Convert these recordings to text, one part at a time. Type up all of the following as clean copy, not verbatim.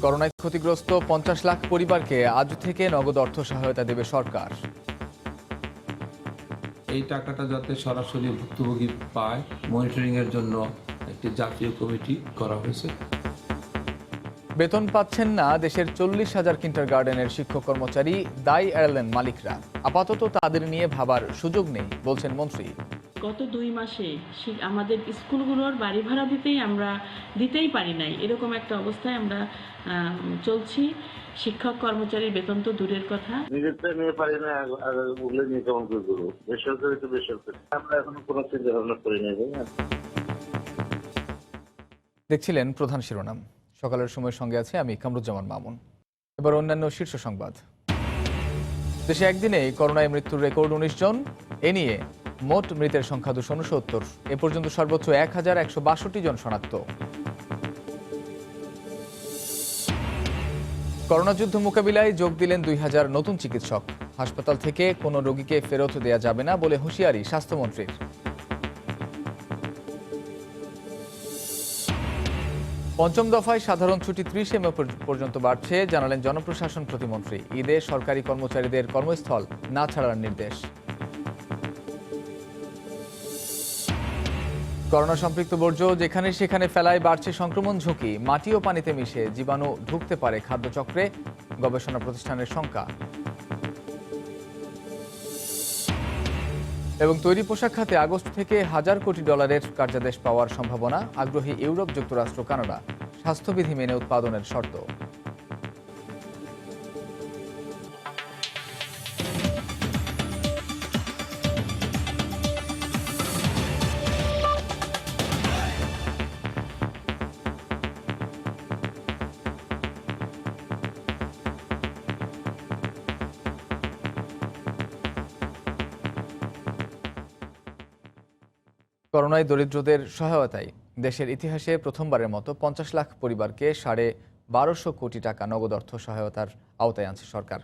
করোনায় ক্ষতিগ্রস্ত 50 লাখ পরিবারকে আজ থেকে নগদ অর্থ সহায়তা দেবে সরকার। এই টাকাটা যাতে সরাসরি ভুক্তভোগী পায়, মনিটরিং এর জন্য একটি জাতীয় কমিটি করা হয়েছে। বেতন পাচ্ছেন না দেশের 40,000 কিন্ডারগার্টেনের শিক্ষক কর্মচারী, দায় এড়ালেন মালিকরা। আপাতত তাদের নিয়ে ভাবার সুযোগ নেই বলছেন মন্ত্রী। গত 2 মাসে আমাদের স্কুলগুলোর বাড়ি ভাড়া দিতেই পারি নাই, এরকম একটা অবস্থায় আমরা চলছি। শিক্ষক কর্মচারীর বেতন তো দূরের কথা। নিজেরটা নিয়ে পারি না, ওগুলো নিয়ে কেমন করে করবো? বেসরকারি তো বেসরকারি, আমরা এখনো কোনো চিন্তা ভাবনা করি নাই। দেখছিলেন প্রধান শিরোনাম। সকালের সময়ের সঙ্গে আছে আমি কামরুজ্জামান মামুন। এবার অন্যান্য শীর্ষ সংবাদ। দেশে একদিনেই করোনায় মৃত্যুর রেকর্ড 19 জন। এ নিয়ে মোট মৃতের সংখ্যা 269। এ পর্যন্ত সর্বোচ্চ 1162 জন শনাক্ত। করোনা যুদ্ধ মোকাবিলায় যোগ দিলেন 2000 নতুন চিকিৎসক। হাসপাতাল থেকে কোনো রোগীকে ফেরত দেয়া যাবে না বলে হুঁশিয়ারি স্বাস্থ্যমন্ত্রীর। পঞ্চম দফায় সাধারণ ছুটি 30 মে পর্যন্ত বাড়ছে, জানালেন জনপ্রশাসন প্রতিমন্ত্রী। ঈদে সরকারি কর্মচারীদের কর্মস্থল না ছাড়ার নির্দেশ। করোনা সম্পৃক্ত বর্জ্য যেখানে সেখানে ফেলায় বাড়ছে সংক্রমণ ঝুঁকি। মাটি ও পানিতে মিশে জীবাণু ঢুকতে পারে খাদ্যচক্রে, গবেষণা প্রতিষ্ঠানের শঙ্কা। এবং তৈরি পোশাক খাতে আগস্ট থেকে $1,000 কোটি কার্যাদেশ পাওয়ার সম্ভাবনা। আগ্রহী ইউরোপ, যুক্তরাষ্ট্র, কানাডা। স্বাস্থ্যবিধি মেনে উৎপাদনের শর্ত। করোনায় দরিদ্রদের সহায়তায় দেশের ইতিহাসে প্রথমবারের মতো 50 লাখ পরিবারকে 1250 কোটি টাকা নগদ অর্থ সহায়তার আওতায় আনছে সরকার।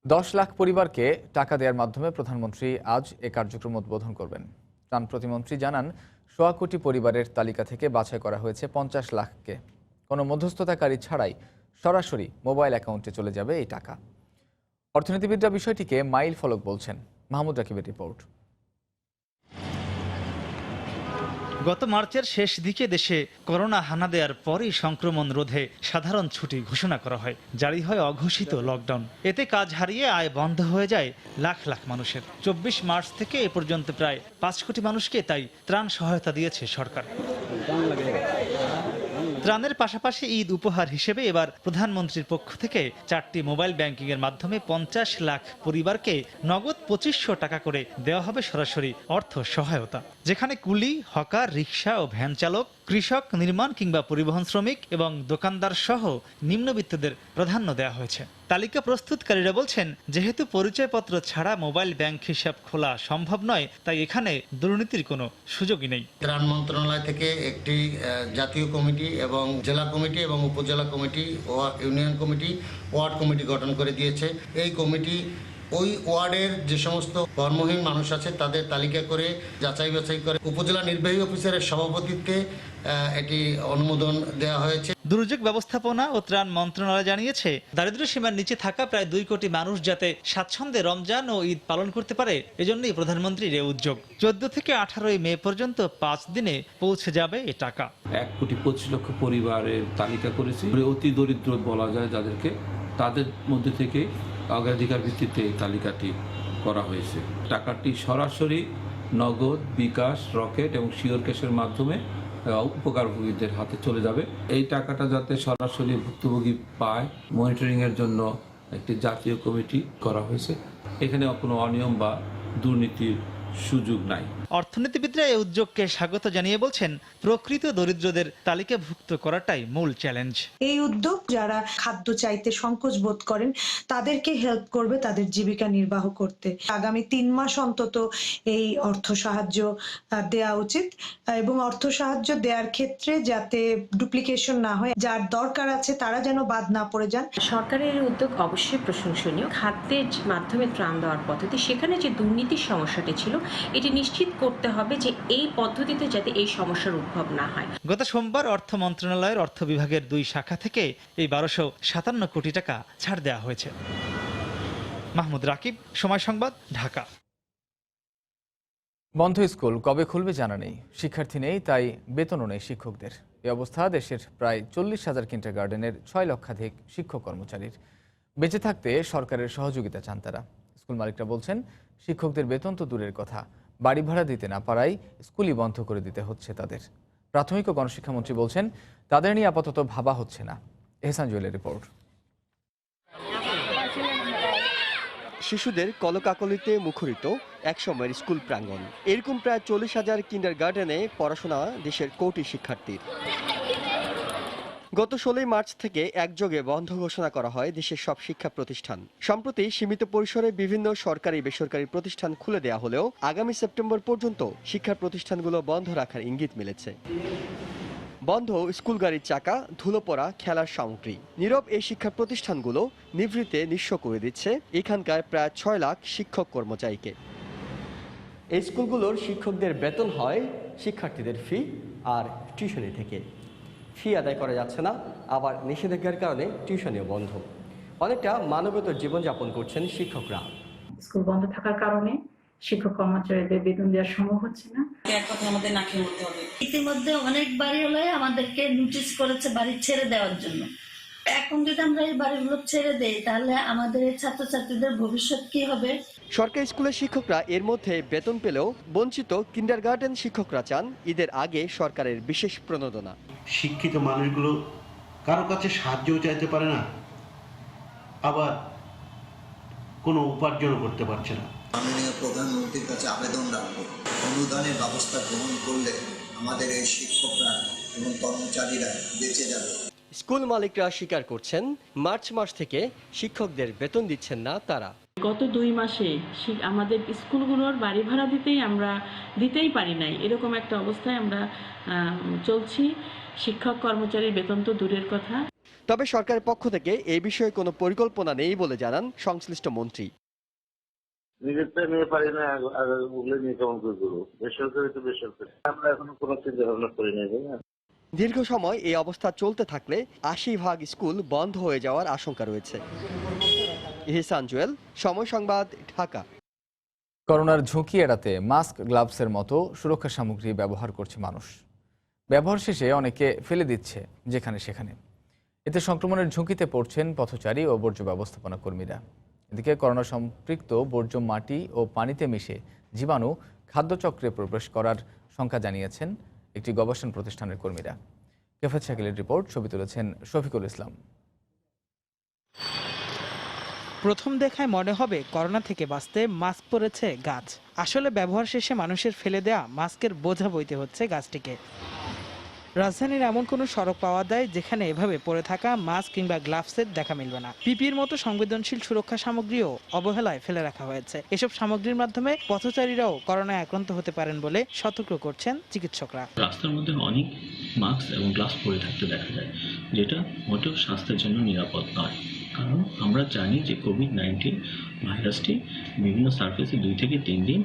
10 লাখ পরিবারকে টাকা দেওয়ার মাধ্যমে প্রধানমন্ত্রী আজ এ কার্যক্রম উদ্বোধন করবেন। ত্রাণ প্রতিমন্ত্রী জানান, 1.25 কোটি পরিবারের তালিকা থেকে বাছাই করা হয়েছে 50 লাখকে। কোনো মধ্যস্থতাকারী ছাড়াই সরাসরি মোবাইল অ্যাকাউন্টে চলে যাবে এই টাকা। অর্থনীতিবিদরা বিষয়টিকে মাইল ফলক বলছেন। মাহমুদ রাকিবের রিপোর্ট। গত মার্চের শেষ দিকে দেশে করোনা হানা দেওয়ার পরই সংক্রমণ রোধে সাধারণ ছুটি ঘোষণা করা হয়। জারি হয় অঘোষিত লকডাউন। এতে কাজ হারিয়ে আয় বন্ধ হয়ে যায় লাখ লাখ মানুষের। 24 মার্চ থেকে এ পর্যন্ত প্রায় 5 কোটি মানুষকে তাই ত্রাণ সহায়তা দিয়েছে সরকার। ত্রাণের পাশাপাশি ঈদ উপহার হিসেবে এবার প্রধানমন্ত্রীর পক্ষ থেকে 4টি মোবাইল ব্যাংকিং এর মাধ্যমে 50 লাখ পরিবারকে নগদ 2500 টাকা করে দেওয়া হবে সরাসরি অর্থ সহায়তা। যেখানে কুলি, হকার, রিক্সা ও ভ্যান চালক, কৃষক, নির্মাণ কিংবা পরিবহন শ্রমিক এবং দোকানদার সহ নিম্নবিত্তদের প্রাধান্য দেওয়া হয়েছে। তালিকা প্রস্তুতকারীরা বলছেন, যেহেতু পরিচয়পত্র ছাড়া মোবাইল ব্যাংক হিসাব খোলা সম্ভব নয়, তাই এখানে দুর্নীতির কোনো সুযোগই নেই। ত্রাণ মন্ত্রণালয় থেকে একটি জাতীয় কমিটি এবং জেলা কমিটি এবং উপজেলা কমিটি ও ইউনিয়ন কমিটি, ওয়ার্ড কমিটি গঠন করে দিয়েছে। এই কমিটি ওই ওয়ার্ডের যে সমস্ত কর্মহীন মানুষ আছে তাদের তালিকা করে যাচাই বাছাই করে উপজেলা নির্বাহী অফিসারের সভাপতিত্বে এটি অনুমোদন দেওয়া হয়েছে। দুর্যোগ ব্যবস্থাপনা ও ত্রাণ মন্ত্রণালয় জানিয়েছে, দারিদ্র সীমার নিচে থাকা প্রায় 2 কোটি মানুষ যাতে স্বাচ্ছন্দ্যে রমজান ও ঈদ পালন করতে পারে, এজন্যই প্রধানমন্ত্রীর এই উদ্যোগ। 14 থেকে 18 মে পর্যন্ত 5 দিনে পৌঁছে যাবে এ টাকা। 1,25 লক্ষ পরিবারের তালিকা করেছি। অতি দরিদ্র বলা যায় যাদেরকে, তাদের মধ্যে থেকে অগ্রাধিকার ভিত্তিতে এই তালিকাটি করা হয়েছে। টাকাটি সরাসরি নগদ, বিকাশ, রকেট এবং শিওর ক্যাশের মাধ্যমে উপকারভোগীদের হাতে চলে যাবে। এই টাকাটা যাতে সরাসরি ভুক্তভোগী পায়, মনিটরিং এর জন্য একটি জাতীয় কমিটি করা হয়েছে। এখানে কোনো অনিয়ম বা দুর্নীতির সুযোগ নাই। অর্থনীতিবিদরা এই উদ্যোগকে স্বাগত জানিয়ে বলছেন, প্রকৃত দরিদ্রদের তালিকাভুক্ত করাটাই মূল চ্যালেঞ্জ। এই উদ্যোগ যারা খাদ্য চাইতে সংকোচ বোধ করেন তাদেরকে হেল্প করবে তাদের জীবিকা নির্বাহ করতে। আগামী 3 মাস অন্তত এই অর্থ সাহায্য দেওয়া উচিত এবং অর্থ সাহায্য দেওয়ার ক্ষেত্রে যাতে ডুপ্লিকেশন না হয়, যার দরকার আছে তারা যেন বাদ না পড়ে যান। সরকারের উদ্যোগ অবশ্যই প্রশংসনীয়। খাদ্যের মাধ্যমে ত্রাণ দেওয়ার পদ্ধতি, সেখানে যে দুর্নীতির সমস্যাটি ছিল এটি নিশ্চিত করতে হবে যে এই পদ্ধতিতে যাতে এই সমস্যার উদ্ভব না হয়। গত সোমবার অর্থ মন্ত্রণালয়ের অর্থ বিভাগের 2 শাখা থেকে এই 1257 কোটি টাকা ছাড় দেওয়া হয়েছে। মাহমুদ রাকিব, সময় সংবাদ, ঢাকা। বন্ধ স্কুল কবে খুলবে জানা নেই, শিক্ষার্থী নেই, তাই বেতনও নেই শিক্ষকদের। এই অবস্থা দেশের প্রায় 40,000 কিন্ডারগার্টেনের 6 লক্ষাধিক শিক্ষক কর্মচারীর। বেঁচে থাকতে সরকারের সহযোগিতা চান তারা। স্কুল মালিকরা বলছেন, শিক্ষকদের বেতন তো দূরের কথা, বাড়ি ভাড়া দিতে না পারায় স্কুলই বন্ধ করে দিতে হচ্ছে তাদের। প্রাথমিক ও গণশিক্ষামন্ত্রী বলছেন, তাদের নিয়ে আপাতত ভাবা হচ্ছে না। এহসান জুয়েলের রিপোর্ট। শিশুদের কলকাকলিতে মুখরিত একসময়ের স্কুল প্রাঙ্গণ। এরকম প্রায় 40,000 কিন্ডারগার্টেনে পড়াশোনা দেশের কোটি শিক্ষার্থীর। গত 16 মার্চ থেকে একযোগে বন্ধ ঘোষণা করা হয় দেশের সব শিক্ষা প্রতিষ্ঠান। সম্প্রতি সীমিত পরিসরে বিভিন্ন সরকারি বেসরকারি প্রতিষ্ঠান খুলে দেওয়া হলেও আগামী সেপ্টেম্বর পর্যন্ত শিক্ষা প্রতিষ্ঠানগুলো বন্ধ রাখার ইঙ্গিত মিলেছে। বন্ধ স্কুল গাড়ির চাকা, ধুলো পড়া খেলার সামগ্রী। নীরব এই শিক্ষা প্রতিষ্ঠানগুলো নিভৃতে নিঃস্ব করে দিচ্ছে এখানকার প্রায় 6 লাখ শিক্ষক কর্মচারীকে। এই স্কুলগুলোর শিক্ষকদের বেতন হয় শিক্ষার্থীদের ফি আর টিউশনি থেকে। ফি আদায় করা যাচ্ছে না, আবার নিষেধাজ্ঞার কারণে টিউশনিও বন্ধ। অনেকটা মানবেতর জীবনযাপন করছেন শিক্ষকরা। স্কুল বন্ধ থাকার কারণে শিক্ষক কর্মচারীদের বেতন দেওয়া সম্ভব হচ্ছে না। ইতিমধ্যে অনেক বাড়িওয়ালাই আমাদেরকে নোটিশ করেছে বাড়ি ছেড়ে দেওয়ার জন্য। এখন যদি আমরা এই বাড়িগুলো ছেড়ে দেই তাহলে আমাদের এই ছাত্রছাত্রীদের ভবিষ্যৎ কি হবে? সরকারি স্কুলের শিক্ষকরা এর মধ্যে বেতন পেলেও বঞ্চিত কিন্ডারগার্টেন শিক্ষকরা চান ঈদের আগে সরকারের বিশেষ প্রণোদনা। শিক্ষিত মানুষগুলো কারো কাছে সাহায্যও চাইতে পারে না, আবার কোনো উপার্জনও করতে পারছে না। মাননীয় প্রধানমন্ত্রীর কাছে আবেদন রাখবো, অনুদানের ব্যবস্থা গ্রহণ করলে আমাদের এই শিক্ষকরা এবং কর্মচারীরা বেঁচে যাবে। স্কুল মালিকরা স্বীকার করছেন, মার্চ মাস থেকে শিক্ষকদের বেতন দিচ্ছেন না তারা। গত 2 মাসে আমাদের স্কুলগুলোর বাড়ি ভাড়া দিতেই পারি নাই, এরকম একটা অবস্থায় আমরা চলছি। শিক্ষক কর্মচারীর বেতন তো দূরের কথা। তবে সরকারের পক্ষ থেকে এই বিষয়ে কোনো পরিকল্পনা নেই বলে জানান সংশ্লিষ্ট মন্ত্রী। নিজেরটা নিয়ে পারি না, ওগুলো নিয়ে কেমন করে করবো? বেসরকারি তো বেসরকারি, আমরা এখনো কোনো চিন্তা ভাবনা করি নাই। দীর্ঘ সময় এই অবস্থা চলতে থাকলে 80% স্কুল বন্ধ হয়ে যাওয়ার আশঙ্কা রয়েছে। এহসান জুয়েল, সময় সংবাদ, ঢাকা। করোনার ঝুঁকি এড়াতে মাস্ক, গ্লাভসের মতো সুরক্ষা সামগ্রী ব্যবহার করছে মানুষ। ব্যবহার শেষে অনেকে ফেলে দিচ্ছে যেখানে সেখানে। এতে সংক্রমণের ঝুঁকিতে পড়ছেন পথচারী ও বর্জ্য ব্যবস্থাপনা কর্মীরা। এদিকে করোনা সম্পৃক্ত বর্জ্য মাটি ও পানিতে মিশে জীবাণু খাদ্যচক্রে প্রবেশ করার শঙ্কা জানিয়েছেন একটি গবেষণা প্রতিষ্ঠানের কর্মীরা। কেফাত শাকিলের রিপোর্ট, ছবি তুলেছেন শফিকুল ইসলাম। প্রথম দেখায় মনে হবে করোনা থেকে বাঁচতে মাস্ক পরেছে গাছ। আসলে ব্যবহার শেষে মানুষের ফেলে দেয়া মাস্কের বোঝা বইতে হচ্ছে গাছটিকে। রাজধানীর এমন কোনো সড়ক পাওয়া যায় যেখানে এভাবে পড়ে থাকা মাস্ক কিংবা গ্লাভসের দেখা মিলবে না। পিপির মতো সংবেদনশীল সুরক্ষা সামগ্রীও অবহেলায় ফেলে রাখা হয়েছে। এসব সামগ্রীর মাধ্যমে পথচারীরাও করোনায় আক্রান্ত হতে পারেন বলে সতর্ক করছেন চিকিৎসকরা। রাস্তার মধ্যে অনেক মাস্ক এবং গ্লাভস পরে থাকতে দেখা যায়, যেটা মোটেও স্বাস্থ্যের জন্য নিরাপদ নয়। কারণ আমরা জানি যে কোভিড-19 ভাইরাসটি বিভিন্ন সার্ফেসে 2 থেকে 3 দিন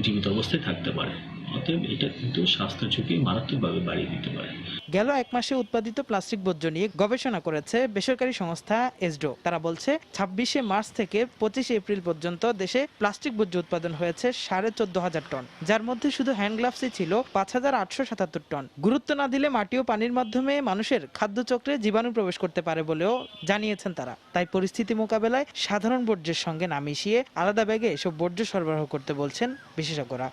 জীবিত অবস্থায় থাকতে পারে। অতএব এটা কিন্তু স্বাস্থ্য ঝুঁকি মারাত্মকভাবে বাড়িয়ে দিতে পারে। গেল 1 মাসে উৎপাদিত প্লাস্টিক বর্জ্য নিয়ে গবেষণা করেছে বেসরকারি সংস্থা এসডো। তারা বলছে 26শে মার্চ থেকে 25শে এপ্রিল পর্যন্ত দেশে প্লাস্টিক বর্জ্য উৎপাদন হয়েছে 14,500 টন, যার মধ্যে শুধু হ্যান্ড গ্লাভসই ছিল 5,877 টন। গুরুত্ব না দিলে মাটি ও পানির মাধ্যমে মানুষের খাদ্যচক্রে জীবাণু প্রবেশ করতে পারে বলেও জানিয়েছেন তারা। তাই পরিস্থিতি মোকাবেলায় সাধারণ বর্জ্যের সঙ্গে না মিশিয়ে আলাদা ব্যাগে এসব বর্জ্য সরবরাহ করতে বলছেন বিশেষজ্ঞরা।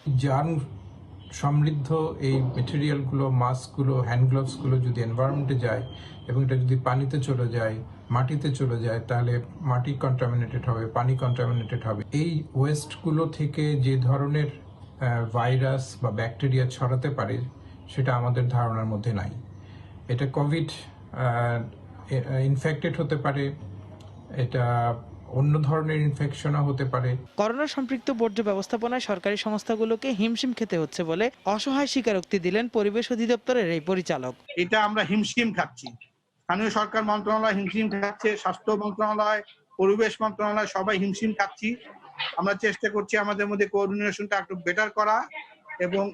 সমৃদ্ধ এই মেটেরিয়ালগুলো, মাস্কগুলো, হ্যান্ড গ্লাভসগুলো যদি এনভায়রনমেন্টে যায় এবং এটা যদি পানিতে চলে যায়, মাটিতে চলে যায়, তাহলে মাটি কন্টামিনেটেড হবে, পানি কন্টামিনেটেড হবে। এই ওয়েস্টগুলো থেকে যে ধরনের ভাইরাস বা ব্যাকটেরিয়া ছড়াতে পারে সেটা আমাদের ধারণার মধ্যে নাই। এটা কোভিড ইনফেক্টেড হতে পারে, এটা অন্য ধরনের ইনফেকশনও হতে পারে। করোনা সম্পৃক্ত বর্জ্য ব্যবস্থাপনায় সরকারি সংস্থাগুলোকে হিমশিম খেতে হচ্ছে বলে অসহায় স্বীকারোক্তি দিলেন পরিবেশ অধিদপ্তরের এই পরিচালক। এটা আমরা হিমশিম খাচ্ছি, স্থানীয় সরকার মন্ত্রণালয় হিমশিম খাচ্ছে, স্বাস্থ্য মন্ত্রণালয়, পরিবেশ মন্ত্রণালয়, সবাই হিমশিম খাচ্ছি। আমরা চেষ্টা করছি আমাদের মধ্যে কোঅর্ডিনেশনটা একটু বেটার করা এবং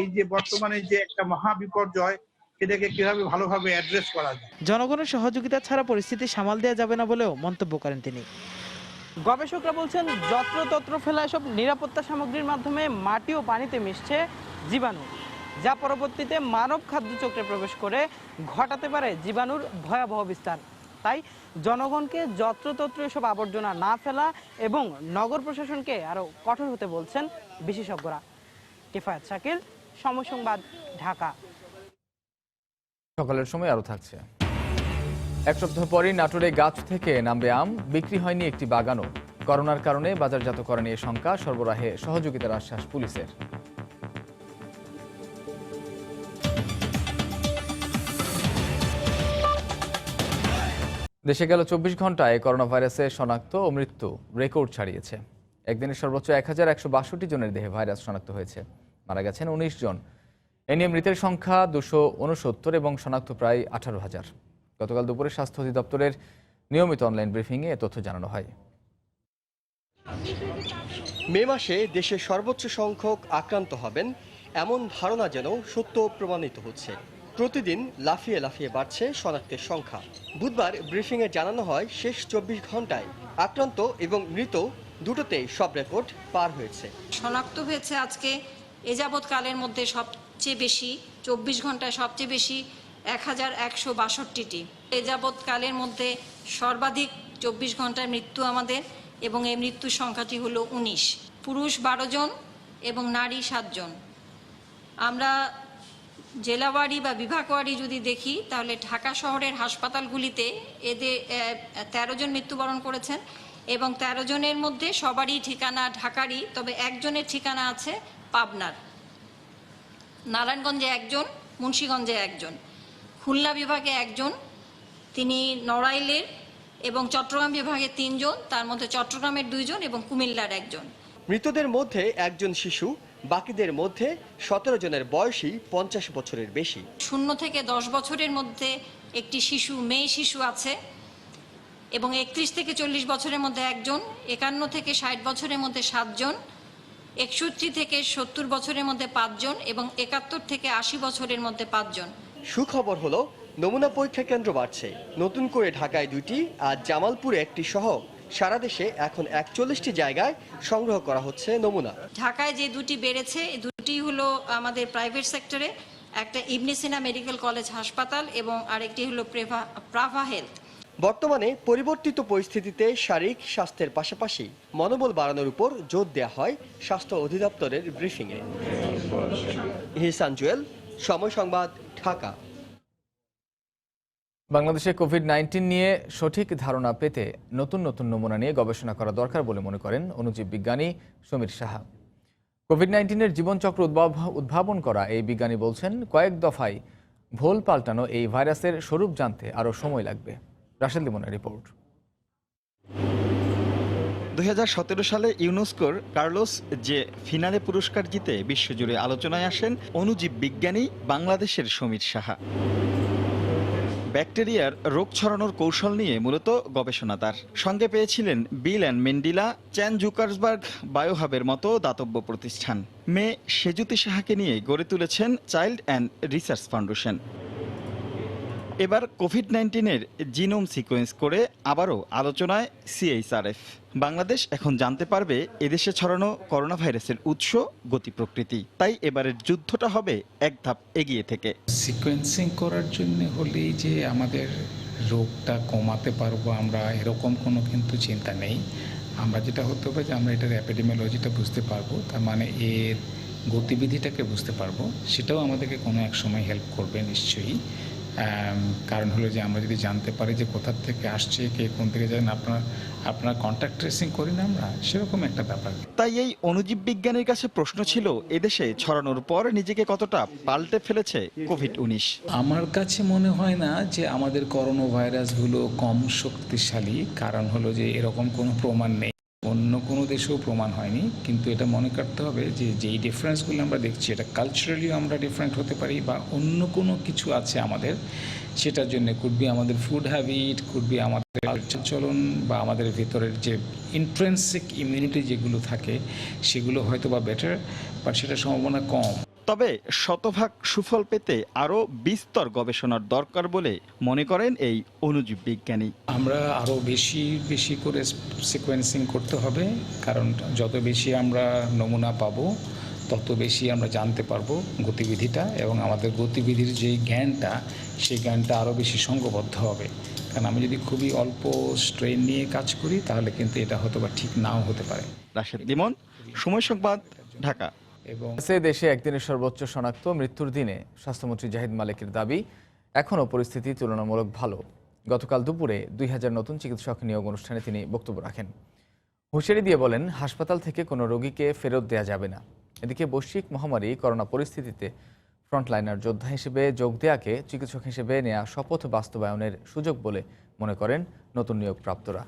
এই যে বর্তমানে যে একটা মহা বিপর্যয় সেটাকে কিভাবে ভালোভাবে অ্যাড্রেস করা যায়। জনগণের সহযোগিতা ছাড়া পরিস্থিতি সামাল দেওয়া যাবে না বলেও মন্তব্য করেন তিনি। গবেষকরা বলছেন যত্রতত্র ফেলা এসব নিরাপত্তা সামগ্রীর মাধ্যমে মাটি ও পানিতে মিশছে জীবাণু, যা পরবর্তীতে মানব খাদ্যচক্রে প্রবেশ করে ঘটাতে পারে জীবাণুর ভয়াবহ বিস্তার। তাই জনগণকে যত্রতত্র এসব আবর্জনা না ফেলা এবং নগর প্রশাসনকে আরও কঠোর হতে বলছেন বিশেষজ্ঞরা। কিফায়েত শাকিল, সময় সংবাদ, ঢাকা। সকালের সময় আরও থাকছে। এক সপ্তাহ পরই নাটোরে গাছ থেকে নামবে আম, বিক্রি হয়নি একটি বাগানও। করোনার কারণে বাজারজাতকরণ নিয়ে শঙ্কা, সরবরাহে সহযোগিতার আশ্বাস পুলিশের। দেশে গেল 24 ঘন্টায় করোনা ভাইরাসে শনাক্ত ও মৃত্যু রেকর্ড ছাড়িয়েছে। একদিনে সর্বোচ্চ 1162 জনের দেহে ভাইরাস শনাক্ত হয়েছে, মারা গেছেন 19 জন। এ নিয়ে মৃতের সংখ্যা 269 এবং শনাক্ত প্রায় 18,000। গতকাল দুপুরে স্বাস্থ্য অধিদপ্তরের নিয়মিত অনলাইন ব্রিফিংয়ে এ তথ্য জানানো হয়। মে মাসে দেশে সর্বোচ্চ সংখ্যক আক্রান্ত হবেন এমন ধারণা যেন সত্য প্রমাণিত হচ্ছে। প্রতিদিন লাফিয়ে লাফিয়ে বাড়ছে শনাক্তের সংখ্যা। বুধবার ব্রিফিংয়ে জানানো হয় শেষ 24 ঘন্টায় আক্রান্ত এবং মৃত দুটোতেই সব রেকর্ড পার হয়েছে। শনাক্ত হয়েছে আজকে এ যাবৎকালের মধ্যে সবচেয়ে বেশি 24 ঘন্টায় সবচেয়ে বেশি 1162টি। এ যাবৎকালের মধ্যে সর্বাধিক 24 ঘন্টায় মৃত্যু আমাদের, এবং এই মৃত্যুর সংখ্যাটি হলো 19। পুরুষ 12 জন এবং নারী 7 জন। আমরা জেলাওয়ারি বা বিভাগওয়ারি যদি দেখি তাহলে ঢাকা শহরের হাসপাতালগুলিতে এদের 13 জন মৃত্যুবরণ করেছেন এবং 13 জনের মধ্যে সবারই ঠিকানা ঢাকারই, তবে একজনের ঠিকানা আছে পাবনার। নারায়ণগঞ্জে একজন, মুন্সিগঞ্জে একজন, খুলনা বিভাগে একজন, তিনি নড়াইলের, এবং চট্টগ্রাম বিভাগে 3 জন, তার মধ্যে চট্টগ্রামের 2 জন এবং কুমিল্লার একজন। মৃতদের মধ্যে একজন শিশু, বাকিদের মধ্যে 17 জনের বয়সী 50 বছরের বেশি। 0 থেকে 10 বছরের মধ্যে একটি শিশু, মেয়ে শিশু আছে, এবং 31 থেকে 40 বছরের মধ্যে একজন, 51 থেকে 60 বছরের মধ্যে 7 জন, 61 থেকে 70 বছরের মধ্যে 5 জন এবং 71 থেকে 80 বছরের মধ্যে 5 জন। সুখবর হলো নমুনা পরীক্ষা কেন্দ্র বাড়ছে। নতুন করে ঢাকায় 2টি আর জামালপুরে একটি সহ সারা দেশে এখন 41টি জায়গায় সংগ্রহ করা হচ্ছে নমুনা। ঢাকায় যে 2টি বেড়েছে, এই 2টি হলো আমাদের প্রাইভেট সেক্টরে, একটা ইবনে সিনা মেডিকেল কলেজ হাসপাতাল এবং আরেকটি হলো প্রাভা হেলথ। বর্তমানে পরিবর্তিত পরিস্থিতিতে শারীরিক স্বাস্থ্যের পাশাপাশি মনোবল বাড়ানোর উপর জোর দেওয়া হয় স্বাস্থ্য অধিদপ্তরের ব্রিফিংয়ে। ইহসান জুয়েল, সময় সংবাদ, ঢাকা। বাংলাদেশে কোভিড-19 নিয়ে সঠিক ধারণা পেতে নতুন নতুন নমুনা নিয়ে গবেষণা করা দরকার বলে মনে করেন অণুজীব বিজ্ঞানী সমীর সাহা। কোভিড-19-এর জীবনচক্র উদ্ভাবন করা এই বিজ্ঞানী বলছেন, কয়েক দফায় ভোল পাল্টানো এই ভাইরাসের স্বরূপ জানতে আরও সময় লাগবে। রাশেদ লিমনের রিপোর্ট। 2017 সালে ইউনেস্কোর কার্লোস যে ফিনালে পুরস্কার জিতে বিশ্বজুড়ে আলোচনায় আসেন অণুজীব বিজ্ঞানী বাংলাদেশের সমীর সাহা। ব্যাকটেরিয়ার রোগ ছড়ানোর কৌশল নিয়ে মূলত গবেষণা তার। সঙ্গে পেয়েছিলেন বিল অ্যান্ড মেন্ডিলা, চ্যান জুকার্সবার্গ, বায়োহাবের মতো দাতব্য প্রতিষ্ঠান। মেয়ে সেজুতি সাহাকে নিয়ে গড়ে তুলেছেন চাইল্ড অ্যান্ড রিসার্চ ফাউন্ডেশন। এবার কোভিড-19-এর জিনোম সিকোয়েন্স করে আবারও আলোচনায় সিএইচআরএফ। বাংলাদেশ এখন জানতে পারবে এদেশে ছড়ানো করোনা ভাইরাসের উৎস, গতি প্রকৃতি। তাই এবারের যুদ্ধটা হবে এক ধাপ এগিয়ে থেকে। সিকোয়েন্সিং করার জন্য হলেই যে আমাদের রোগটা কমাতে পারবো আমরা, এরকম কোনো কিন্তু চিন্তা নেই। আমরা যেটা হতে হবে যে আমরা এটার এপিডেমিওলজিটা বুঝতে পারবো, তার মানে এর গতিবিধিটাকে বুঝতে পারবো, সেটাও আমাদেরকে কোনো এক সময় হেল্প করবে নিশ্চয়ই। কারণ হলো যে আমরা যদি জানতে পারি যে কোথা থেকে আসছে, কে কোন থেকে যান, আপনার কন্ট্যাক্ট ট্রেসিং করি না আমরা, সেরকম একটা ব্যাপার। তাই এই অণুজীব বিজ্ঞানীর কাছে প্রশ্ন ছিল, এদেশে ছড়ানোর পর নিজেকে কতটা পাল্টে ফেলেছে কোভিড-19। আমার কাছে মনে হয় না যে আমাদের করোনা ভাইরাসগুলো কম শক্তিশালী, কারণ হলো যে এরকম কোনো প্রমাণ নেই। অন্য কোনো দেশেও প্রমাণ হয়নি, কিন্তু এটা মনে করতে হবে যে যেই ডিফারেন্সগুলো আমরা দেখছি এটা কালচারালি আমরা ডিফারেন্ট হতে পারি বা অন্য কোনো কিছু আছে আমাদের, সেটার জন্য কুড বি আমাদের ফুড হ্যাবিট, কুড বি আমাদের চলন বা আমাদের ভেতরের যে ইন্ট্রেন্সিক ইমিউনিটি যেগুলো থাকে সেগুলো হয়তো বা বেটার, বাট সেটার সম্ভাবনা কম। তবে শতভাগ সুফল পেতে আরও বিস্তর গবেষণার দরকার বলে মনে করেন এই অণুজীব বিজ্ঞানী। আমরা আরও বেশি করে সিকোয়েন্সিং করতে হবে, কারণ যত বেশি আমরা নমুনা পাবো তত বেশি আমরা জানতে পারবো গতিবিধিটা, এবং আমাদের গতিবিধির যে জ্ঞানটা সেই জ্ঞানটা আরও বেশি সংঘবদ্ধ হবে। কারণ আমি যদি খুবই অল্প স্ট্রেন নিয়ে কাজ করি তাহলে কিন্তু এটা হয়তো বা ঠিক নাও হতে পারে। রাশেদ লিমন, সময় সংবাদ, ঢাকা। দেশে একদিনের সর্বোচ্চ শনাক্ত মৃত্যুর দিনে স্বাস্থ্যমন্ত্রী জাহিদ মালেকের দাবি, এখনও পরিস্থিতি তুলনামূলক ভালো। গতকাল দুপুরে 2000 নতুন চিকিৎসক নিয়োগ অনুষ্ঠানে তিনি বক্তব্য রাখেন। হুঁশিয়ারি দিয়ে বলেন, হাসপাতাল থেকে কোনো রোগীকে ফেরত দেওয়া যাবে না। এদিকে বৈশ্বিক মহামারী করোনা পরিস্থিতিতে ফ্রন্টলাইনার যোদ্ধা হিসেবে যোগ দেয়াকে চিকিৎসক হিসেবে নেয়া শপথ বাস্তবায়নের সুযোগ বলে মনে করেন নতুন নিয়োগপ্রাপ্তরা।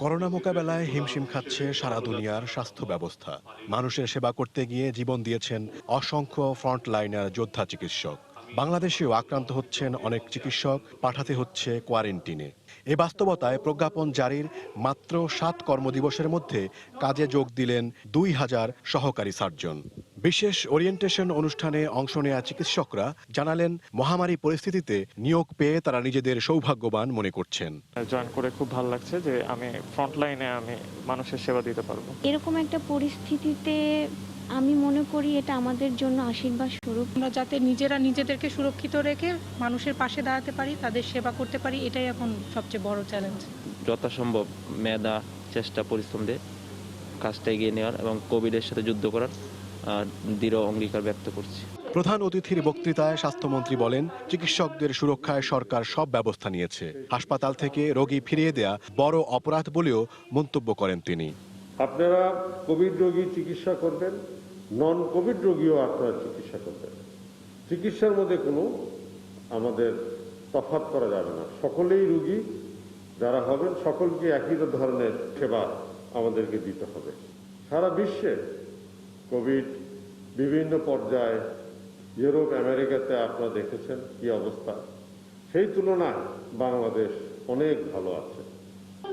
করোনা মোকাবেলায় হিমশিম খাচ্ছে সারা দুনিয়ার স্বাস্থ্য ব্যবস্থা। মানুষের সেবা করতে গিয়ে জীবন দিয়েছেন অসংখ্য ফ্রন্টলাইনার যোদ্ধা চিকিৎসক। বাংলাদেশেও আক্রান্ত হচ্ছেন অনেক চিকিৎসক, পাঠাতে হচ্ছে কোয়ারেন্টিনে। এই বাস্তবতায় প্রজ্ঞাপন জারির মাত্র 7 কর্মদিবসের মধ্যে কাজে যোগ দিলেন 2000 সহকারী সার্জন। বিশেষ ওরিয়েন্টেশন অনুষ্ঠানে অংশ নেয়া চিকিৎসকরা জানালেন, মহামারী পরিস্থিতিতে নিয়োগ পেয়ে তারা নিজেদের সৌভাগ্যবান মনে করছেন। জয়েন করে খুব ভালো লাগছে যে আমি ফ্রন্টলাইনে আমি মানুষের সেবা দিতে পারবো। এরকম একটা পরিস্থিতিতে আমি মনে করি এটা আমাদের জন্য আশীর্বাদ স্বরূপ। আমরা যাতে নিজেরা নিজেদেরকে সুরক্ষিত রেখে মানুষের পাশে দাঁড়াতে পারি, তাদের সেবা করতে পারি, এটাই এখন সবচেয়ে বড় চ্যালেঞ্জ। যথাসম্ভব মেধা, চেষ্টা, পরিশ্রম দিয়ে কাজটা এগিয়ে নেওয়ার এবং কোভিডের সাথে যুদ্ধ করার দৃঢ় অঙ্গীকার ব্যক্ত করছি। প্রধান অতিথির বক্তৃতায় স্বাস্থ্যমন্ত্রী বলেন, চিকিৎসকদের সুরক্ষায় সরকার সব ব্যবস্থা নিয়েছে। হাসপাতাল থেকে রোগী ফিরিয়ে দেয়া বড় অপরাধ বলেও মন্তব্য করেন তিনি। আপনারা কোভিড রোগী চিকিৎসা করবেন, নন কোভিড রোগীও আপনারা চিকিৎসা করবেন। চিকিৎসার মধ্যে কোনো আমাদের তফাৎ করা যাবে না। সকলেই রোগী যারা হবেন সকলকে একই ধরনের সেবা আমাদেরকে দিতে হবে। সারা বিশ্বে কোভিড বিভিন্ন পর্যায়ে, ইউরোপ, আমেরিকাতে আপনারা দেখেছেন কি অবস্থা, সেই তুলনায় বাংলাদেশ অনেক ভালো আছে।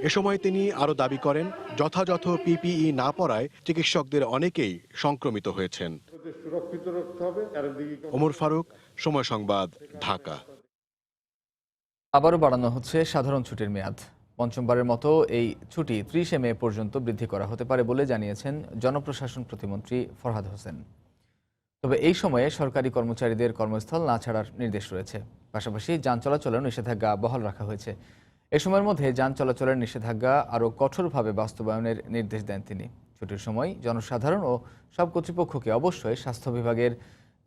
এ সময় তিনি আরো দাবি করেন, যথাযথ পিপিই না পরায় চিকিৎসকদের অনেকেই সংক্রমিত হয়েছেন। সুরক্ষিত রাখতে হবে। ওমর ফারুক, সময় সংবাদ, ঢাকা। আবারও বাড়ানো হচ্ছে সাধারণ ছুটির মেয়াদ। পঞ্চমবারের মতো এই ছুটি 30 মে পর্যন্ত বৃদ্ধি করা হতে পারে বলে জানিয়েছেন জনপ্রশাসন প্রতিমন্ত্রী ফরহাদ হোসেন। তবে এই সময়ে সরকারি কর্মচারীদের কর্মস্থল না ছাড়ার নির্দেশ রয়েছে। পাশাপাশি যান চলাচলের নিষেধাজ্ঞা বহাল রাখা হয়েছে। এ সময়ের মধ্যে যান চলাচলের নিষেধাজ্ঞা আরও কঠোরভাবে বাস্তবায়নের নির্দেশ দেন তিনি। ছুটির সময় জনসাধারণ ও সব কর্তৃপক্ষকে অবশ্যই স্বাস্থ্য বিভাগের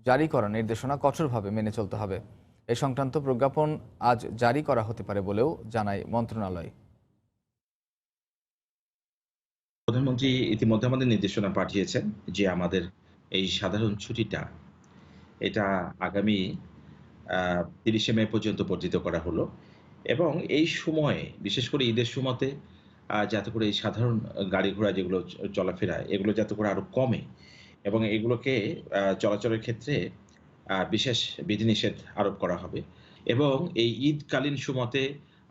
জারি করা নির্দেশনা কঠোরভাবে মেনে চলতে হবে। এ সংক্রান্ত প্রজ্ঞাপন আজ জারি করা হতে পারে বলেও জানায় মন্ত্রণালয়। প্রধানমন্ত্রী ইতিমধ্যে আমাদের নির্দেশনা পাঠিয়েছেন যে আমাদের এই সাধারণ ছুটিটা এটা আগামী 30 মে পর্যন্ত বর্ধিত করা হলো, এবং এই সময়ে বিশেষ করে ঈদের সময়তে যাতে করে এই সাধারণ গাড়ি ঘোড়া যেগুলো চলাফেরা এগুলো যাতে করে আরো কমে এবং এগুলোকে চলাচলের ক্ষেত্রে বিশেষ বিধিনিষেধ আরোপ করা হবে। এবং এই ঈদকালীন সময়তে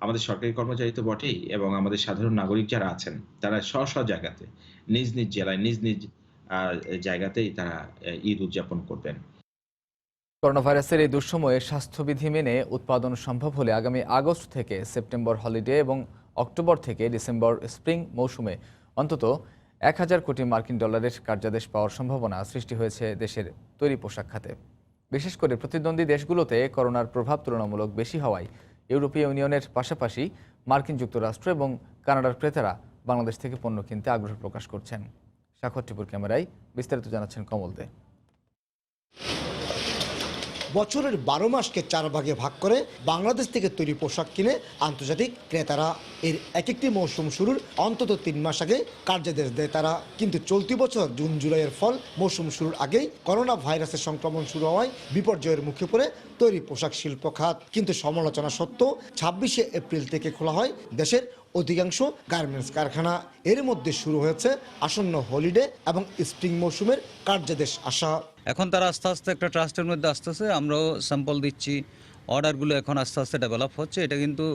আমাদের সরকারি কর্মচারী তো বটেই, এবং আমাদের সাধারণ নাগরিক যারা আছেন তারা স্ব জায়গাতে নিজ নিজ জেলায় নিজ নিজ জায়গাতেই তারা ঈদ উদযাপন করবেন। করোনা ভাইরাসের এই দুঃসময়ে স্বাস্থ্যবিধি মেনে উৎপাদন সম্ভব হলে আগামী আগস্ট থেকে সেপ্টেম্বর হলিডে এবং অক্টোবর থেকে ডিসেম্বর স্প্রিং মৌসুমে অন্তত 1000 কোটি মার্কিন ডলারের কার্যাদেশ পাওয়ার সম্ভাবনা সৃষ্টি হয়েছে দেশের তৈরি পোশাক খাতে। বিশেষ করে প্রতিদ্বন্দ্বী দেশগুলোতে করোনার প্রভাব তুলনামূলক বেশি হওয়ায় ইউরোপীয় ইউনিয়নের পাশাপাশি মার্কিন যুক্তরাষ্ট্র এবং কানাডার ক্রেতারা বাংলাদেশ থেকে পণ্য কিনতে আগ্রহ প্রকাশ করছেন। স্বাক্ষর টিপুর ক্যামেরায় বিস্তারিত জানাচ্ছেন কমল দে। বছরের 12 মাসকে 4 ভাগে ভাগ করে বাংলাদেশ থেকে তৈরি পোশাক কিনে আন্তর্জাতিক ক্রেতারা। এর একটি মৌসুম শুরুর অন্তত 3 মাস আগে কার্যাদেশ দেয় তারা। কিন্তু চলতি বছর জুন জুলাইয়ের ফল মৌসুম শুরুর আগেই করোনা ভাইরাসের সংক্রমণ শুরু হওয়ায় বিপর্যয়ের মুখে পড়ে তৈরি পোশাক শিল্প খাত। কিন্তু সমালোচনা সত্ত্বেও 26 এপ্রিল থেকে খোলা হয় দেশের অধিকাংশ গার্মেন্টস কারখানা। এর মধ্যে শুরু হয়েছে আসন্ন হলিডে এবং স্প্রিং মৌসুমের কার্যাদেশ আসা। এখন তারা আস্তে আস্তে একটা ট্রাস্টের মধ্যে আসতেছে, আমরাও স্যাম্পল দিচ্ছি, অর্ডারগুলো এখন আস্তে আস্তে ডেভেলপ হচ্ছে। এটা কিন্তু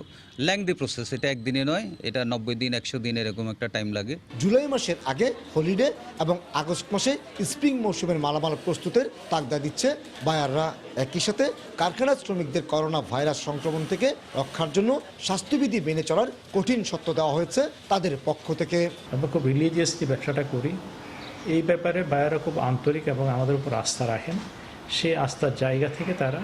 লেংদি প্রসেস, এটা একদিনে নয়, এটা 90 দিন 100 দিন এরকম একটা টাইম লাগে। জুলাই মাসের আগে হলিডে এবং আগস্ট মাসে স্প্রিং মৌসুমের মালামাল প্রস্তুতের তাগদা দিচ্ছে বায়াররা। একই সাথে কারখানা শ্রমিকদের করোনা ভাইরাস সংক্রমণ থেকে রক্ষার জন্য স্বাস্থ্যবিধি মেনে চলার কঠিন সত্য দেওয়া হয়েছে তাদের পক্ষ থেকে। আমরা খুব রিলিজিয়াসলি ব্যবসাটা করি, এই ব্যাপারে বায়াররা খুব আন্তরিক এবং আমাদের উপর আস্থা রাখেন। সেই আস্থার জায়গা থেকে তারা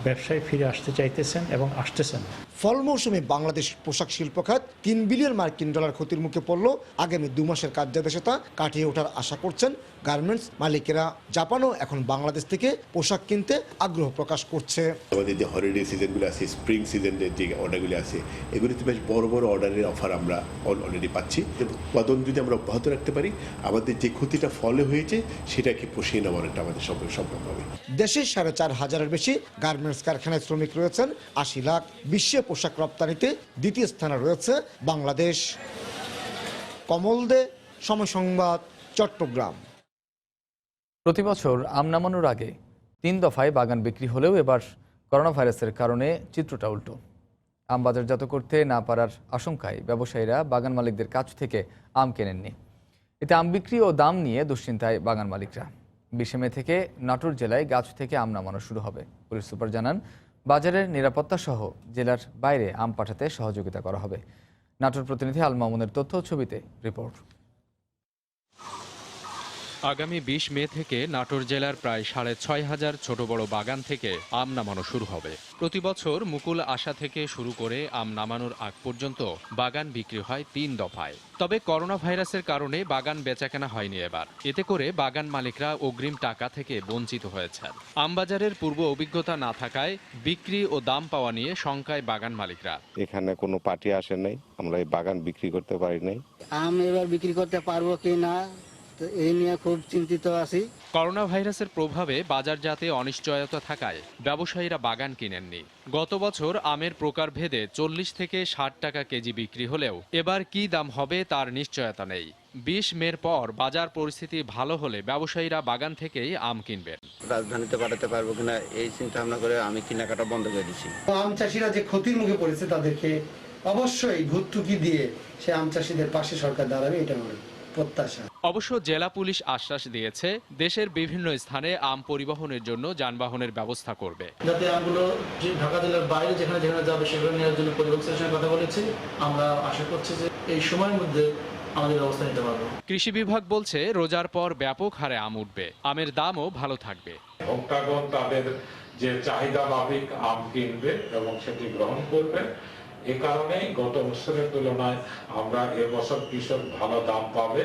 ব্যবসায় ফিরে আসতে চাইতেছেন এবং আসতেছেন। ফল মৌসুমে বাংলাদেশ পোশাক শিল্প খাত $3 বিলিয়ন মার্কিন ক্ষতির মুখে পড়ল। আগামী 2 মাসের কার্যাদেশে তা কাটিয়ে ওঠার আশা করছেন গার্মেন্টস মালিকেরা। জাপানও এখন বাংলাদেশ থেকে পোশাক কিনতে আগ্রহ প্রকাশ করছে। আমাদের যে হলিডে সিজনগুলো আছে, স্প্রিং সিজনের যে অর্ডারগুলো আছে, এগুলিতে বেশ বড় বড় অর্ডারের অফার আমরা অলরেডি পাচ্ছি। উৎপাদন যদি আমরা অব্যাহত রাখতে পারি, আমাদের যে ক্ষতিটা ফলে হয়েছে সেটাকে পুষিয়ে নেওয়াটা আমাদের সম্ভব হবে। দেশে 4,500-এর বেশি গার্মেন্টস কারখানায় শ্রমিক রয়েছেন 80 লাখ। বিশ্বে পোশাক রপ্তানিতে দ্বিতীয় স্থানে রয়েছে বাংলাদেশ। কমল দে, সময় সংবাদ, চট্টগ্রাম। প্রতি বছর আম নামানোর আগে 3 দফায় বাগান বিক্রি হলেও এবার করোনা ভাইরাসের কারণে চিত্রটা উল্টো। আম বাজারজাত করতে না পারার আশঙ্কায় ব্যবসায়ীরা বাগান মালিকদের কাছ থেকে আম কেনেননি। এতে আম বিক্রি ও দাম নিয়ে দুশ্চিন্তায় বাগান মালিকরা। 20 মে থেকে নাটোর জেলায় গাছ থেকে আম নামানো শুরু হবে। পুলিশ সুপার জানান, বাজারের নিরাপত্তা সহ জেলার বাইরে আম পাঠাতে সহযোগিতা করা হবে। নাটোর প্রতিনিধি আল মামুনের তথ্য ছবিতে রিপোর্ট। আগামী 20 মে থেকে নাটোর জেলার প্রায় 6,500 ছোট বড় বাগান থেকে আম নামানো শুরু হবে। প্রতি বছর মুকুল আসা থেকে শুরু করে আম নামানোর আগ পর্যন্ত বাগান বিক্রি হয় 3 দফায়। তবে করোনা ভাইরাসের কারণে বাগান বেচাকেনা হয়নি এবার। এতে করে বাগান মালিকরা অগ্রিম টাকা থেকে বঞ্চিত হয়েছেন। আমবাজারের পূর্ব অভিজ্ঞতা না থাকায় বিক্রি ও দাম পাওয়া নিয়ে শঙ্কায় বাগান মালিকরা। এখানে কোনো পার্টি আসে নাই, আমরা এই বাগান বিক্রি করতে পারি নাই। আম এবার বিক্রি করতে পারবো কি না, তো এই নিয়ে খুব চিন্তিত আছি। করোনা ভাইরাসের প্রভাবে বাজারজাতে অনিশ্চয়তা থাকায় ব্যবসায়ীরা বাগান কিনেননি। গত বছর আমের প্রকারভেদে 40 থেকে 60 টাকা কেজি বিক্রি হলেও এবার কি দাম হবে তার নিশ্চয়তা নেই। 20 মের পর বাজার পরিস্থিতি ভালো হলে ব্যবসায়ীরা বাগান থেকেই আম কিনবেন। রাজধানীতে পাঠাতে পারবো কিনা এই চিন্তা ভাবনা করে আমি কেনাকাটা বন্ধ করে দিচ্ছি। আম চাষিরা যে ক্ষতির মুখে পড়েছে তাদেরকে অবশ্যই ভর্তুকি দিয়ে সে আম চাষিদের পাশে সরকার দাঁড়াবে, এটা আমার প্রত্যাশা। অবশ্য জেলা পুলিশ আশ্বাস দিয়েছে দেশের বিভিন্ন স্থানে আম পরিবহনের জন্য যানবাহনের ব্যবস্থা করবে। যাতে আমগুলো ঢাকা জেলার বাইরে যেখানে যেখানে যাবে সেগুলো নেওয়ার জন্য পরিবহনের সঙ্গে কথা বলেছি। আমরা আশা করছি যে এই সময়ের মধ্যে আমাদের ব্যবস্থা নিতে পারবো। কৃষি বিভাগ বলছে রোজার পর ব্যাপক হারে আম উঠবে, আমের দামও ভালো থাকবে। ভোক্তাগণ তাদের যে চাহিদা মাফিক আম কিনবে এবং সেটি গ্রহণ করবে। এ কারণে গত বছরের তুলনায় আমরা এবছর কৃষক ভালো দাম পাবে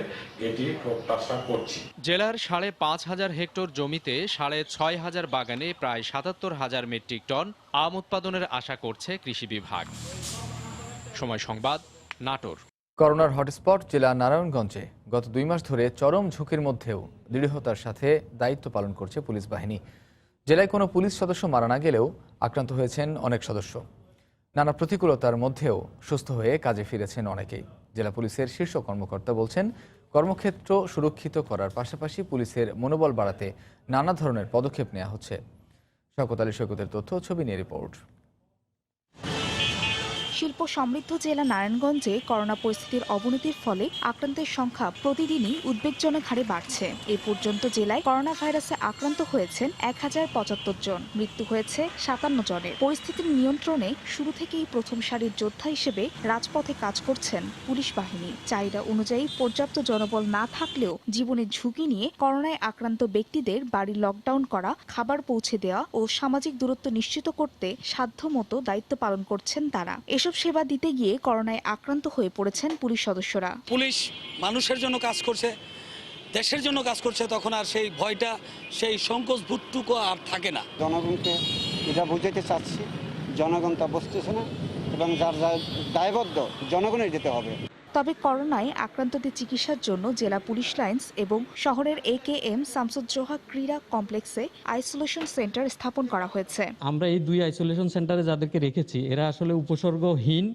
এটি প্রত্যাশা করছি। জেলার 5,500 হেক্টর জমিতে 6,500 বাগানে প্রায় 77,000 মেট্রিক টন আম উৎপাদনের আশা করছে কৃষি বিভাগ। সময় সংবাদ, নাটোর। করোনার হটস্পট জেলা নারায়ণগঞ্জে গত 2 মাস ধরে চরম ঝুঁকির মধ্যেও দৃঢ়তার সাথে দায়িত্ব পালন করছে পুলিশ বাহিনী। জেলায় কোনো পুলিশ সদস্য মারা না গেলেও আক্রান্ত হয়েছেন অনেক সদস্য। নানা প্রতিকূলতার মধ্যেও সুস্থ হয়ে কাজে ফিরেছেন অনেকেই। জেলা পুলিশের শীর্ষ কর্মকর্তা বলছেন, কর্মক্ষেত্র সুরক্ষিত করার পাশাপাশি পুলিশের মনোবল বাড়াতে নানা ধরনের পদক্ষেপ নেওয়া হচ্ছে। শওকত আলী শওকতের তথ্য ছবি নিয়ে রিপোর্ট। শিল্প সমৃদ্ধ জেলা নারায়ণগঞ্জে করোনা পরিস্থিতির অবনতির ফলে আক্রান্তের সংখ্যা প্রতিদিনই উদ্বেগজনক হারে বাড়ছে। এ পর্যন্ত জেলায় করোনা ভাইরাসে আক্রান্ত হয়েছেন 1075 জন, মৃত্যু হয়েছে 57 জনের। পরিস্থিতির নিয়ন্ত্রণে শুরু থেকেই প্রথম সারির যোদ্ধা হিসেবে রাজপথে কাজ করছেন পুলিশ বাহিনী। চাহিদা অনুযায়ী পর্যাপ্ত জনবল না থাকলেও জীবনের ঝুঁকি নিয়ে করোনায় আক্রান্ত ব্যক্তিদের বাড়ি লকডাউন করা, খাবার পৌঁছে দেওয়া ও সামাজিক দূরত্ব নিশ্চিত করতে সাধ্যমতো দায়িত্ব পালন করছেন তারা। এসব সেবা দিতে গিয়ে করোনায় আক্রান্ত হয়ে পড়েছেন পুলিশ সদস্যরা। পুলিশ মানুষের জন্য কাজ করছে, দেশের জন্য কাজ করছে, তখন আর সেই ভয়টা, সেই সংকোচ বোধটুকু আর থাকে না। জনগণকে এটা বুঝাইতে চাচ্ছি, জনগণ তা বুঝতেছে না এবং যার দায়বদ্ধ জনগণের যেতে হবে। তবে করোনায় আক্রান্তদের চিকিৎসার জন্য জেলা পুলিশ লাইন্স এবং শহরের AKM শামসুজ্জোহা ক্রীড়া কমপ্লেক্সে আইসোলেশন সেন্টার স্থাপন করা হয়েছে। আমরা এই 2 আইসোলেশন সেন্টারে যাদেরকে রেখেছি এরা আসলে উপসর্গহীন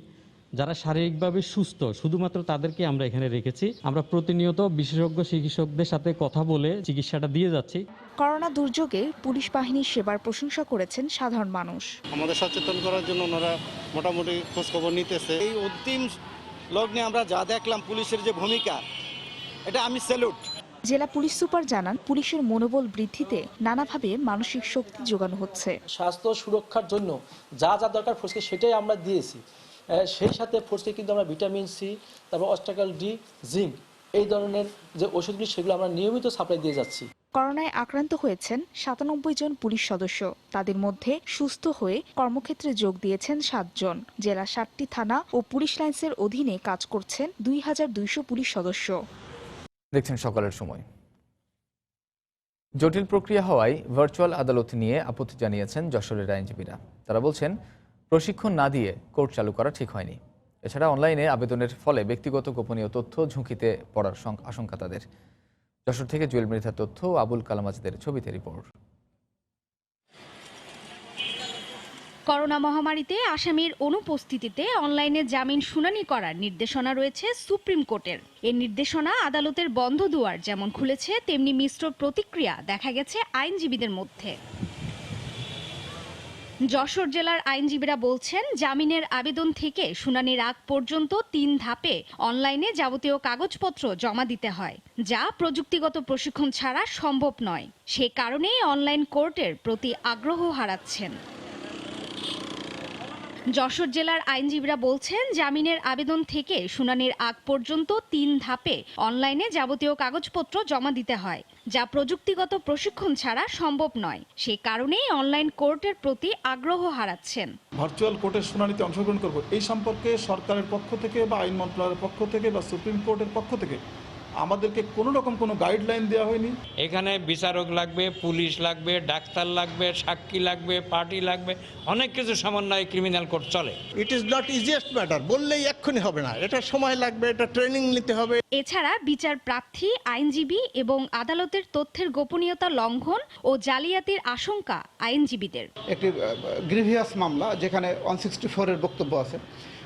যারা শারীরিকভাবে সুস্থ শুধুমাত্র তাদেরকে আমরা এখানে রেখেছি। আমরা প্রতিনিয়ত বিশেষজ্ঞ চিকিৎসকদের সাথে কথা বলে চিকিৎসাটা দিয়ে যাচ্ছি। করোনা দুর্যোগে পুলিশ বাহিনীর সেবার প্রশংসা করেছেন সাধারণ মানুষ। আমাদের সচেতন করার জন্য ওনারা মোটামুটি খোঁজখবর নিতেছে। এই অন্তিম লগ্নে আমরা যা দেখলাম পুলিশের যে ভূমিকা, এটা আমি স্যালুট। জেলা পুলিশ সুপার জানান, পুলিশের মনোবল বৃদ্ধিতে নানাভাবে মানসিক শক্তি যোগানো হচ্ছে। স্বাস্থ্য সুরক্ষার জন্য যা যা দরকার ফোর্সকে সেটাই আমরা দিয়েছি। সেই সাথে ফোর্সকে কিন্তু আমরা ভিটামিন সি, তারপর অস্টাকাল ডি, জিঙ্ক এই ধরনের যে ওষুধগুলি সেগুলো আমরা নিয়মিত সাপ্লাই দিয়ে যাচ্ছি। করোনায় আক্রান্ত হয়েছেন 97 জন পুলিশ সদস্য। তাদের মধ্যে সুস্থ হয়ে কর্মক্ষেত্রে যোগ দিয়েছেন 7 জন। জেলা 7টি থানা ও পুলিশ লাইন্সের অধীনে কাজ করছেন 2200 পুলিশ সদস্য। দেখছেন সকালের সময়। জটিল প্রক্রিয়া হওয়ায় ভার্চুয়াল আদালত নিয়ে আপত্তি জানিয়েছেন যশোরের আইনজীবীরা। তারা বলছেন, প্রশিক্ষণ না দিয়ে কোর্ট চালু করা ঠিক হয়নি। এছাড়া অনলাইনে আবেদনের ফলে ব্যক্তিগত গোপনীয় তথ্য ঝুঁকিতে পড়ার আশঙ্কা তাদের। যশোর থেকে জুয়েল মৃধার তথ্য, আবুল কালাম আজাদের ছবিতে রিপোর্ট। করোনা মহামারীতে আসামির অনুপস্থিতিতে অনলাইনে জামিন শুনানি করার নির্দেশনা রয়েছে সুপ্রিম কোর্টের। এই নির্দেশনা আদালতের বন্ধ দুয়ার যেমন খুলেছে, তেমনি মিশ্র প্রতিক্রিয়া দেখা গেছে আইনজীবীদের মধ্যে। যশোর জেলার আইনজীবীরা বলছেন, জামিনের আবেদন থেকে শুনানির আগ পর্যন্ত 3 ধাপে অনলাইনে যাবতীয় কাগজপত্র জমা দিতে হয়, যা প্রযুক্তিগত প্রশিক্ষণ ছাড়া সম্ভব নয়। সে কারণেই অনলাইন কোর্টের প্রতি আগ্রহ হারাচ্ছেন। যশোর জেলার আইনজীবীরা বলছেন, জামিনের আবেদন থেকে শুনানির আগ পর্যন্ত 3 ধাপে অনলাইনে যাবতীয় কাগজপত্র জমা দিতে হয়, যা প্রযুক্তিগত প্রশিক্ষণ ছাড়া সম্ভব নয়। সে কারণেই অনলাইন কোর্টের প্রতি আগ্রহ হারাচ্ছেন। ভার্চুয়াল কোর্টের শুনানিতে অংশগ্রহণ করব, এই সম্পর্কে সরকারের পক্ষ থেকে বা আইন মন্ত্রণালয়ের পক্ষ থেকে বা সুপ্রিম কোর্টের পক্ষ থেকে আমাদেরকে কোনো রকম কোনো গাইডলাইন দেওয়া হয়নি। এখানে বিচারক লাগবে, পুলিশ লাগবে, ডাক্তার লাগবে, সাক্ষী লাগবে, পার্টি লাগবে, অনেক কিছু সমন্বয়ে ক্রিমিনাল কোর্ট চলে। It is not easiest matter, বললেই এক্ষুনি হবে না, এটা সময় লাগবে, এটা ট্রেনিং নিতে হবে। এছাড়া বিচার প্রার্থী, আইনজীবী এবং আদালতের তথ্যের গোপনীয়তা লঙ্ঘন ও জালিয়াতির আশঙ্কা আইনজীবীদের। একটি গ্রিভিয়াস মামলা যেখানে 164 এর বক্তব্য আছে,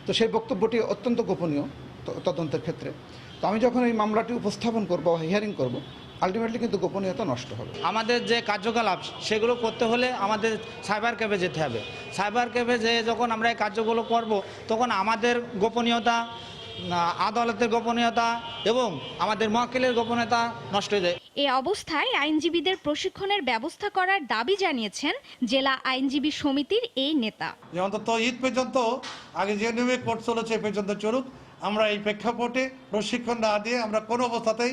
তো সেই বক্তব্যটি অত্যন্ত গোপনীয় তদন্তের ক্ষেত্রে। তো আমি যখন এই মামলাটি উপস্থাপন করব, হিয়ারিং করব, আলটিমেটলি কিন্তু গোপনীয়তা নষ্ট হবে। আমাদের যে কার্যকলাপ সেগুলো করতে হলে আমাদের সাইবার ক্যাফে যেতে হবে। সাইবার ক্যাফে যে যখন আমরা এই কার্যগুলো করব, তখন আমাদের গোপনীয়তা, আদালতের গোপনীয়তা এবং আমাদের মক্কেলের গোপনীয়তা নষ্ট হয়ে যায়। এ অবস্থায় আইনজীবীদের প্রশিক্ষণের ব্যবস্থা করার দাবি জানিয়েছেন জেলা আইনজীবী সমিতির এই নেতা। অন্তত ঈদ পর্যন্ত আগে যে নিয়মে কোর্ট চলেছে পর্যন্ত চলুক। আমরা এই প্রেক্ষাপটে প্রশিক্ষণ না দিয়ে আমরা কোনো অবস্থাতেই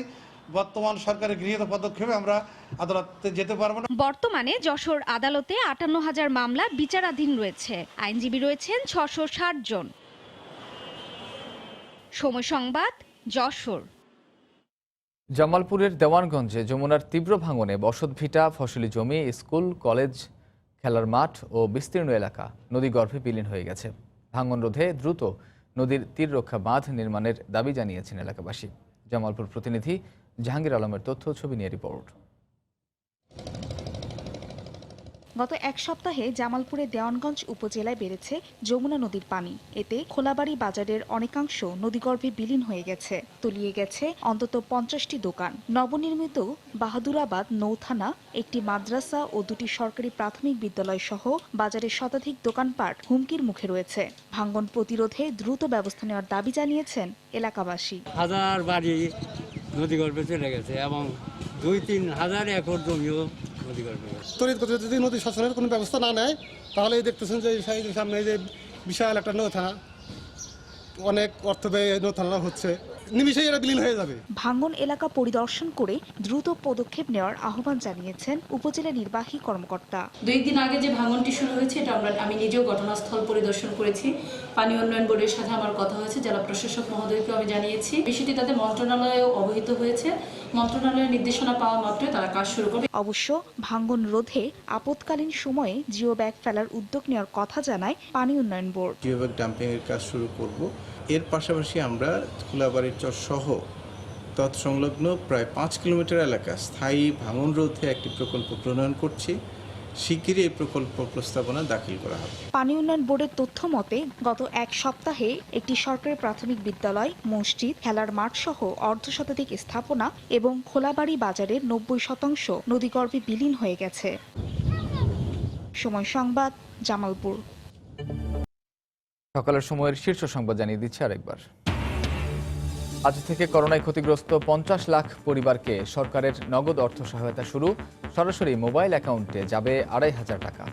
বর্তমান সরকারের গৃহীত পদক্ষেপে আমরা আদালতে যেতে পারবো না। বর্তমানে যশোর আদালতে 58,000 মামলা বিচারাধীন রয়েছে। আইনজীবী রয়েছেন 660 জন। সময় সংবাদ, যশোর। জামালপুরের দেওয়ানগঞ্জে যমুনার তীব্র ভাঙনে বসতভিটা, ফসলি জমি, স্কুল, কলেজ, খেলার মাঠ ও বিস্তীর্ণ এলাকা নদীগর্ভে বিলীন হয়ে গেছে। ভাঙন রোধে দ্রুত নদীর তীর রক্ষা বাঁধ নির্মাণের দাবি জানিয়েছেন এলাকাবাসী। জামালপুর প্রতিনিধি জাহাঙ্গীর আলমের তথ্য, ছবি নিয়ে রিপোর্ট। গত এক সপ্তাহে জামালপুরের দেওয়ানগঞ্জ উপজেলায় বেড়েছে যমুনা নদীর পানি। এতে খোলাবাড়ি বাজারের অনেকাংশ নদীগর্ভে বিলীন হয়ে গেছে। তলিয়ে গেছে অন্তত 50টি দোকান। নবনির্মিত বাহাদুরাবাদ নৌথানা, একটি মাদ্রাসা ও 2টি সরকারি প্রাথমিক বিদ্যালয় সহ বাজারের শতাধিক দোকানপাট হুমকির মুখে রয়েছে। ভাঙন প্রতিরোধে দ্রুত ব্যবস্থা নেওয়ার দাবি জানিয়েছেন এলাকাবাসী। হাজার বাড়ি নদীগর্ভে চলে গেছে এবং 2-3 হাজার একর জমিও তড়িৎ গতিতে যদি নদী শাসনের কোনো ব্যবস্থা না নেয়, তাহলে দেখতেছেন যে সামনে যে বিশাল একটা নৌথানা, অনেক অর্থ ব্যয় নৌথানা হচ্ছে, নিমিশেই এরা বিলীন হয়ে যাবে। ভাঙন এলাকা পরিদর্শন করে দ্রুত পদক্ষেপ নেওয়ার আহ্বান জানিয়েছেন উপজেলা নির্বাহী কর্মকর্তা। 2 দিন আগে যে ভাঙনটি শুরু হয়েছে, এটা আমি নিজেও ঘটনাস্থল পরিদর্শন করেছি। পানি উন্নয়ন বোর্ডের সাথে আমার কথা হয়েছে, জেলা প্রশাসক মহোদয়কে আমি জানিয়েছি। বিষয়টি তাদের মন্ত্রণালয়েও অবহিত হয়েছে। মন্ত্রণালয়ের নির্দেশনা পাওয়া মাত্রই তারা কাজ শুরু করবে। অবশ্য ভাঙন রোধে আপৎকালীন সময়ে জিও ব্যাগ ফেলার উদ্যোগ নেওয়ার কথা জানায় পানি উন্নয়ন বোর্ড। জিও ব্যাগ ডাম্পিং এর কাজ শুরু করব। এর পাশাপাশি আমরা খোলাবাড়ির চর সহ তৎসংলগ্ন প্রায় 5 কিলোমিটার এলাকা স্থায়ী ভাঙন রোধে একটি প্রকল্প প্রণয়ন করছি। শিগগিরই এই প্রকল্প প্রস্তাবনা দাখিল করা হবে। পানি উন্নয়ন বোর্ডের তথ্য মতে গত এক সপ্তাহে একটি সরকারি প্রাথমিক বিদ্যালয়, মসজিদ, খেলার মাঠ সহ অর্ধশতাধিক স্থাপনা এবং খোলাবাড়ি বাজারের 90% নদীগর্ভে বিলীন হয়ে গেছে। সময় সংবাদ, জামালপুর। সকালের সময়ের শীর্ষ সংবাদ জানিয়ে দিচ্ছে আরেকবার। আজ থেকে করোনায় ক্ষতিগ্রস্ত 50 লাখ পরিবারকে সরকারের নগদ অর্থ সহায়তা শুরু। সরাসরি মোবাইল অ্যাকাউন্টে যাবে 2,500 টাকা।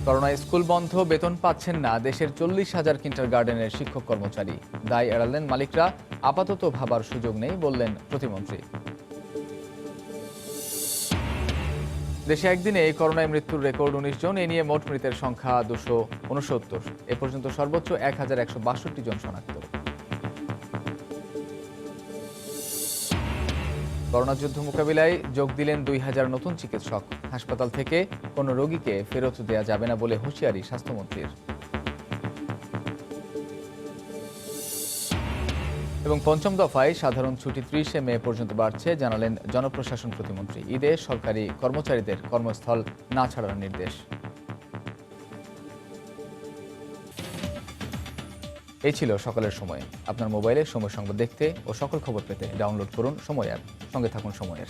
করোনায় স্কুল বন্ধ, বেতন পাচ্ছেন না দেশের 40,000 কিন্ডারগার্টেনের শিক্ষক কর্মচারী। দায় এড়ালেন মালিকরা, আপাতত ভাবার সুযোগ নেই বললেন প্রতিমন্ত্রী। দেশে একদিনে করোনায় মৃত্যুর রেকর্ড 19 জন। এ নিয়ে মোট মৃতের সংখ্যা 269। এ পর্যন্ত সর্বোচ্চ 1,162 জন শনাক্ত। করোনা যুদ্ধ মোকাবিলায় যোগ দিলেন 2,000 নতুন চিকিৎসক। হাসপাতাল থেকে কোনো রোগীকে ফেরত দেওয়া যাবে না বলে হুঁশিয়ারি স্বাস্থ্যমন্ত্রীর। এবং পঞ্চম দফায় সাধারণ ছুটি 30 মে পর্যন্ত বাড়ছে, জানালেন জনপ্রশাসন প্রতিমন্ত্রী। ঈদে সরকারি কর্মচারীদের কর্মস্থল না ছাড়ার নির্দেশ। এই ছিল সকালের সময়। আপনার মোবাইলে সময় সংবাদ দেখতে ও সকল খবর পেতে ডাউনলোড করুন সময় অ্যাপ। সঙ্গে থাকুন সময়ের।